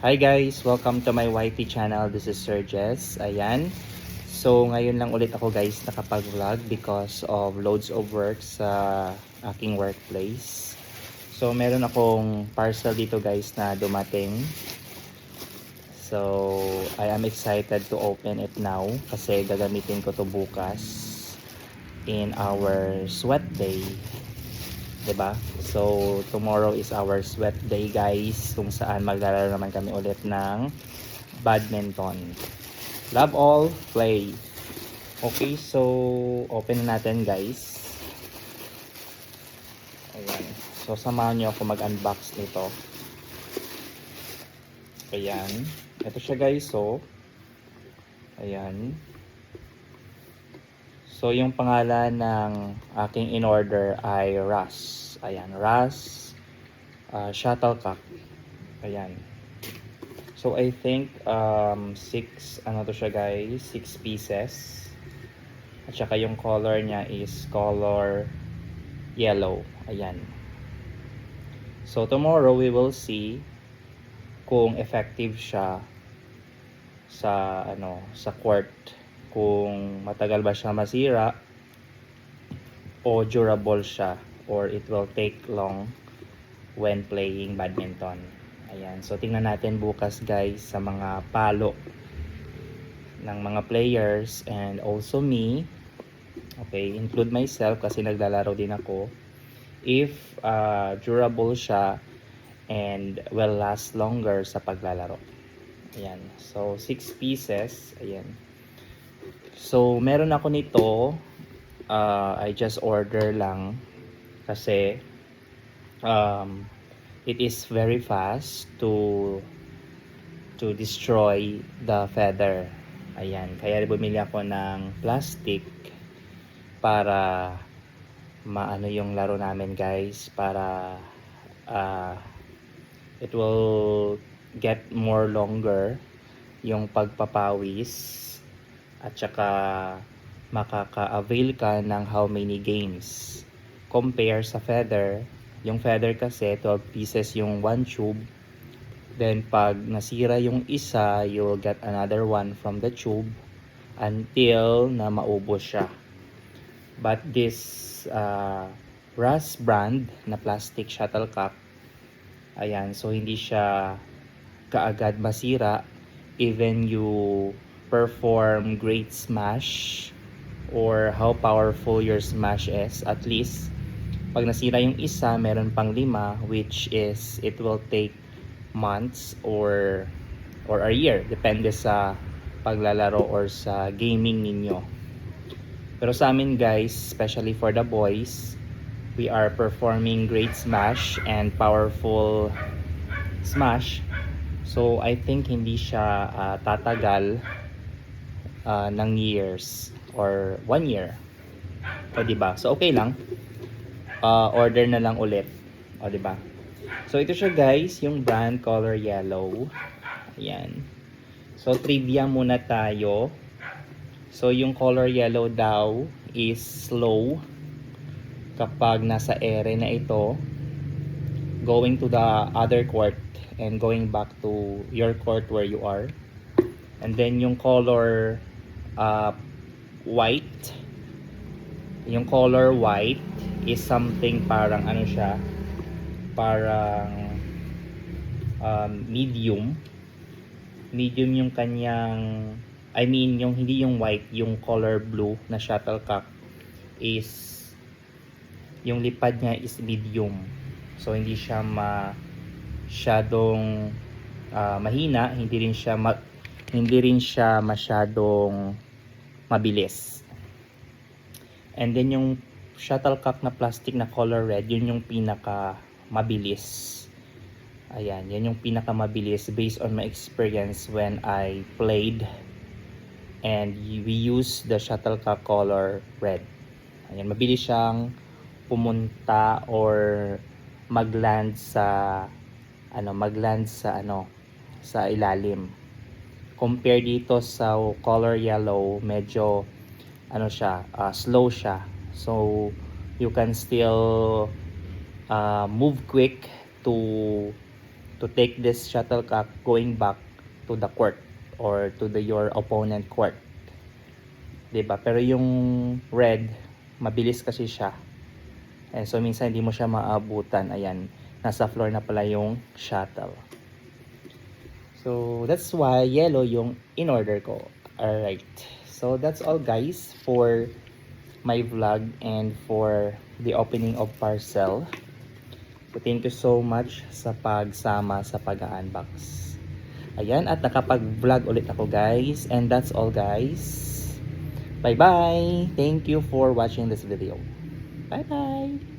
Hi guys! Welcome to my YT channel. This is Sir Jess. Ayan. So ngayon lang ulit ako guys nakapag-vlog because of loads of work sa aking workplace. So meron akong parcel dito guys na dumating. So I am excited to open it now kasi gagamitin ko to bukas in our sweat day. 'Di ba? So tomorrow is our sweat day guys, kung saan maglalaro naman kami ulit ng badminton. Love all, play. Okay, so open na natin guys. Ayan. So samahan niyo ako mag-unbox nito. Ayan. Ito siya guys, so. Ayan. So yung pangalan ng aking in-order ay Ras. Ayan, Ras Shuttlecock. Ayan. So I think 6 ano to siya guys, 6 pieces. At saka yung color niya is color yellow. Ayan. So tomorrow we will see kung effective siya sa sa court, kung matagal ba siya masira o durable siya or it will take long when playing badminton. Ayan, so tingnan natin bukas guys sa mga palo ng mga players and also me. Okay, include myself kasi naglalaro din ako. If durable siya and will last longer sa paglalaro. Ayan, so 6 pieces. Ayan. So meron ako nito. I just order lang kasi it is very fast to destroy the feather. Ayan, kaya bumili ako ng plastic para maano yung laro namin guys, para it will get more longer yung pagpapawis at saka makaka-avail ka ng how many games compare sa feather. Yung feather kasi 12 pieces yung one tube, then pag nasira yung isa you will get another one from the tube until na maubos siya. But this Ras brand na plastic shuttlecock, ayan, so hindi siya kaagad masira even you perform great smash or how powerful your smash is. At least pag nasira yung isa, meron pang 5, which is it will take months or a year, depende sa paglalaro or sa gaming ninyo. Pero sa amin guys, especially for the boys, we are performing great smash and powerful smash. So I think hindi siya tatagal ng years or 1 year. O diba? So okay lang. Order na lang ulit. O diba? So ito siya guys, yung brand color yellow. Ayan. So trivia muna tayo. So yung color yellow daw is slow kapag nasa ere na ito, going to the other court and going back to your court where you are. And then yung color white, yung color white is something parang ano siya, parang medium yung kanyang, I mean yung hindi yung white, yung color blue na shuttlecock is yung lipad niya is medium, so hindi siya masyadong mahina, hindi rin siya masyadong mabilis. And then yung shuttlecock na plastic na color red, yun yung pinaka mabilis. Ayan, yan yung pinaka mabilis based on my experience when I played and we use the shuttlecock color red. Ayan, mabilis siyang pumunta or magland sa sa ilalim. Compare dito sa color yellow, medyo slow siya. So you can still move quick to to take this shuttlecock going back to the court or to your opponent court. 'Di ba? Pero yung red, mabilis kasi siya. And so minsan hindi mo siya maabutan. Ayan, nasa floor na pala yung shuttle. So that's why yellow yung in order ko. Alright. So that's all guys for my vlog and for the opening of parcel. So thank you so much sa pagsama sa pag-unbox. Ayan, at nakapag-vlog ulit ako guys. And that's all guys. Bye-bye. Thank you for watching this video. Bye-bye.